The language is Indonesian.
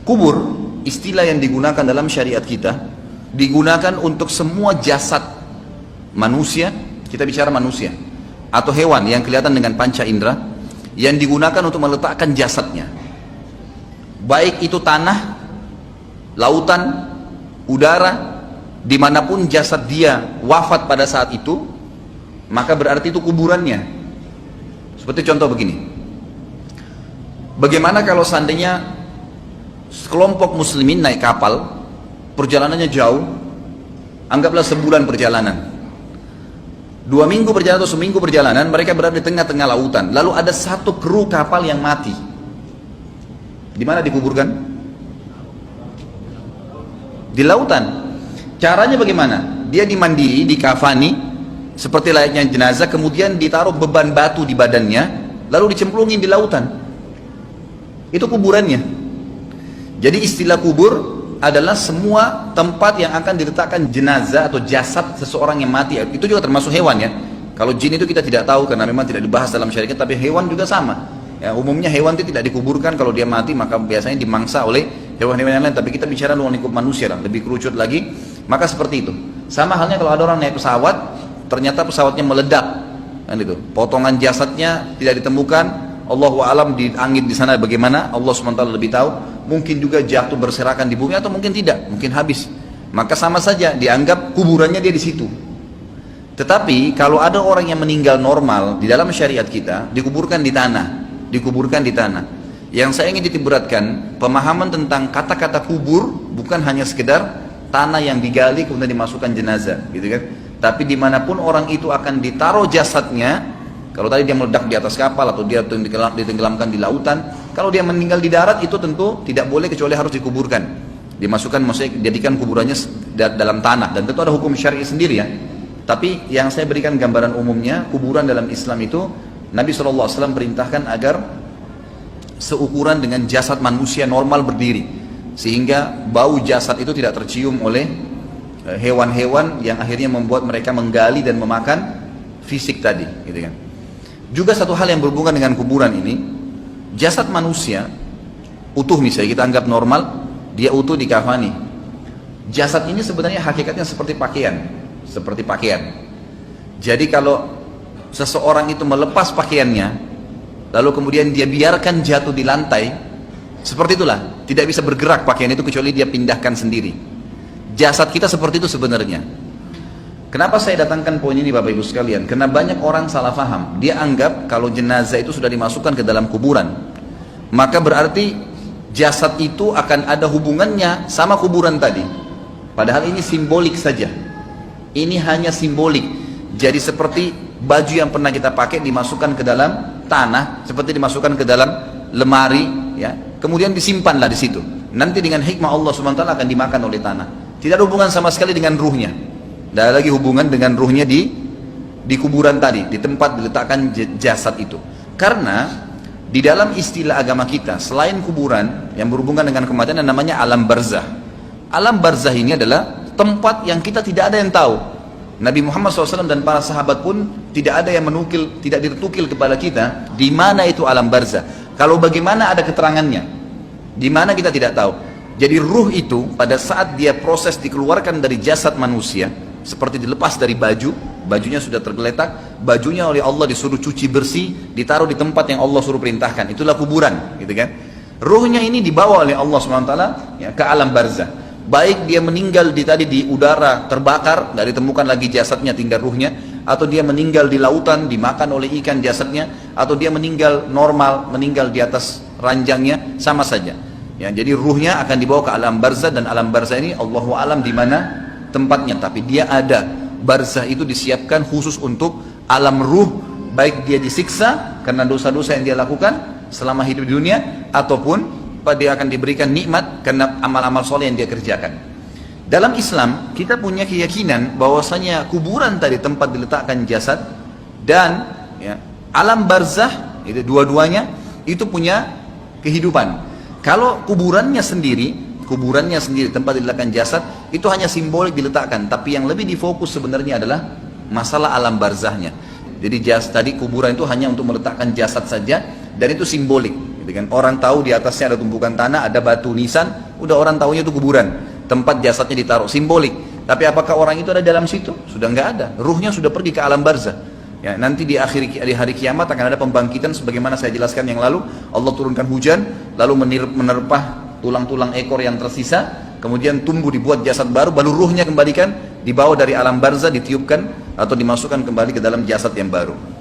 Kubur, istilah yang digunakan dalam syariat kita, digunakan untuk semua jasad manusia, kita bicara manusia, atau hewan yang kelihatan dengan panca indera, yang digunakan untuk meletakkan jasadnya. Baik itu tanah, lautan, udara, dimanapun jasad dia wafat pada saat itu, maka berarti itu kuburannya. Seperti contoh begini, bagaimana kalau seandainya sekelompok muslimin naik kapal, perjalanannya jauh, anggaplah sebulan perjalanan, 2 minggu perjalanan atau seminggu perjalanan, mereka berada di tengah-tengah lautan, lalu ada satu kru kapal yang mati. Di mana dikuburkan? Di lautan. Caranya bagaimana? Dia dimandiri, dikafani seperti layaknya jenazah, kemudian ditaruh beban batu di badannya, lalu dicemplungin di lautan. Itu kuburannya. Jadi istilah kubur adalah semua tempat yang akan diletakkan jenazah atau jasad seseorang yang mati. Itu juga termasuk hewan ya. Kalau jin itu kita tidak tahu karena memang tidak dibahas dalam syariat, tapi hewan juga sama. Ya, umumnya hewan itu tidak dikuburkan, kalau dia mati maka biasanya dimangsa oleh hewan-hewan yang lain. Tapi kita bicara luar lingkup manusia lah, lebih kerucut lagi. Maka seperti itu. Sama halnya kalau ada orang naik pesawat, ternyata pesawatnya meledak, kan itu. Potongan jasadnya tidak ditemukan. Allahu a'lam di angin di sana bagaimana, Allah SWT lebih tahu. Mungkin juga jatuh berserakan di bumi atau mungkin tidak, mungkin habis. Maka sama saja dianggap kuburannya dia di situ. Tetapi kalau ada orang yang meninggal normal di dalam syariat kita, dikuburkan di tanah, dikuburkan di tanah. Yang saya ingin ditiberatkan, pemahaman tentang kata-kata kubur bukan hanya sekedar tanah yang digali kemudian dimasukkan jenazah, gitu kan? Tapi dimanapun orang itu akan ditaruh jasadnya. Kalau tadi dia meledak di atas kapal atau dia ditenggelamkan di lautan, kalau dia meninggal di darat itu tentu tidak boleh kecuali harus dikuburkan. Dimasukkan, maksudnya dijadikan kuburannya dalam tanah, dan tentu ada hukum syar'i sendiri ya. Tapi yang saya berikan gambaran umumnya, kuburan dalam Islam itu Nabi SAW perintahkan agar seukuran dengan jasad manusia normal berdiri, sehingga bau jasad itu tidak tercium oleh hewan-hewan yang akhirnya membuat mereka menggali dan memakan fisik tadi, gitu kan. Juga satu hal yang berhubungan dengan kuburan ini, jasad manusia utuh misalnya kita anggap normal, dia utuh dikafani. Jasad ini sebenarnya hakikatnya seperti pakaian, seperti pakaian. Jadi kalau seseorang itu melepas pakaiannya, lalu kemudian dia biarkan jatuh di lantai, seperti itulah, tidak bisa bergerak pakaian itu kecuali dia pindahkan sendiri. Jasad kita seperti itu sebenarnya. Kenapa saya datangkan poin ini Bapak Ibu sekalian? Karena banyak orang salah paham. Dia anggap kalau jenazah itu sudah dimasukkan ke dalam kuburan, maka berarti jasad itu akan ada hubungannya sama kuburan tadi. Padahal ini simbolik saja. Ini hanya simbolik. Jadi seperti baju yang pernah kita pakai dimasukkan ke dalam tanah, seperti dimasukkan ke dalam lemari, ya. Kemudian disimpanlah di situ. Nanti dengan hikmah Allah SWT akan dimakan oleh tanah. Tidak ada hubungan sama sekali dengan ruhnya. Tidak ada lagi hubungan dengan ruhnya di kuburan tadi, di tempat diletakkan jasad itu. Karena di dalam istilah agama kita, selain kuburan yang berhubungan dengan kematian, namanya alam barzah. Alam barzah ini adalah tempat yang kita tidak ada yang tahu. Nabi Muhammad SAW dan para sahabat pun tidak ada yang menukil, tidak ditukil kepada kita di mana itu alam barzah. Kalau bagaimana ada keterangannya, di mana kita tidak tahu. Jadi ruh itu pada saat dia proses dikeluarkan dari jasad manusia, seperti dilepas dari baju, bajunya sudah tergeletak, bajunya oleh Allah disuruh cuci bersih, ditaruh di tempat yang Allah suruh perintahkan. Itulah kuburan, gitu kan? Ruhnya ini dibawa oleh Allah SWT ya, ke alam barzah. Baik dia meninggal di udara terbakar, tidak ditemukan lagi jasadnya, tinggal ruhnya, atau dia meninggal di lautan, dimakan oleh ikan jasadnya, atau dia meninggal normal, meninggal di atas ranjangnya, sama saja. Ya, jadi ruhnya akan dibawa ke alam barzah, dan alam barzah ini Allahu alam di mana tempatnya, tapi dia ada. Barzah itu disiapkan khusus untuk alam ruh, baik dia disiksa karena dosa-dosa yang dia lakukan selama hidup di dunia, ataupun dia akan diberikan nikmat karena amal-amal soleh yang dia kerjakan. Dalam Islam kita punya keyakinan bahwasanya kuburan tadi tempat diletakkan jasad dan ya, alam barzah itu dua-duanya itu punya kehidupan. Kalau kuburannya sendiri tempat diletakkan jasad itu hanya simbolik diletakkan, tapi yang lebih difokus sebenarnya adalah masalah alam barzahnya. Jadi tadi kuburan itu hanya untuk meletakkan jasad saja, dan itu simbolik. Dengan orang tahu di atasnya ada tumpukan tanah, ada batu nisan, udah orang tahunya itu kuburan, tempat jasadnya ditaruh, simbolik. Tapi apakah orang itu ada dalam situ? Sudah nggak ada. Ruhnya sudah pergi ke alam barzah. Ya, nanti di hari kiamat akan ada pembangkitan sebagaimana saya jelaskan yang lalu. Allah turunkan hujan, lalu menerpah tulang-tulang ekor yang tersisa, kemudian tumbuh dibuat jasad baru, baru ruhnya kembalikan, dibawa dari alam barzah, ditiupkan atau dimasukkan kembali ke dalam jasad yang baru.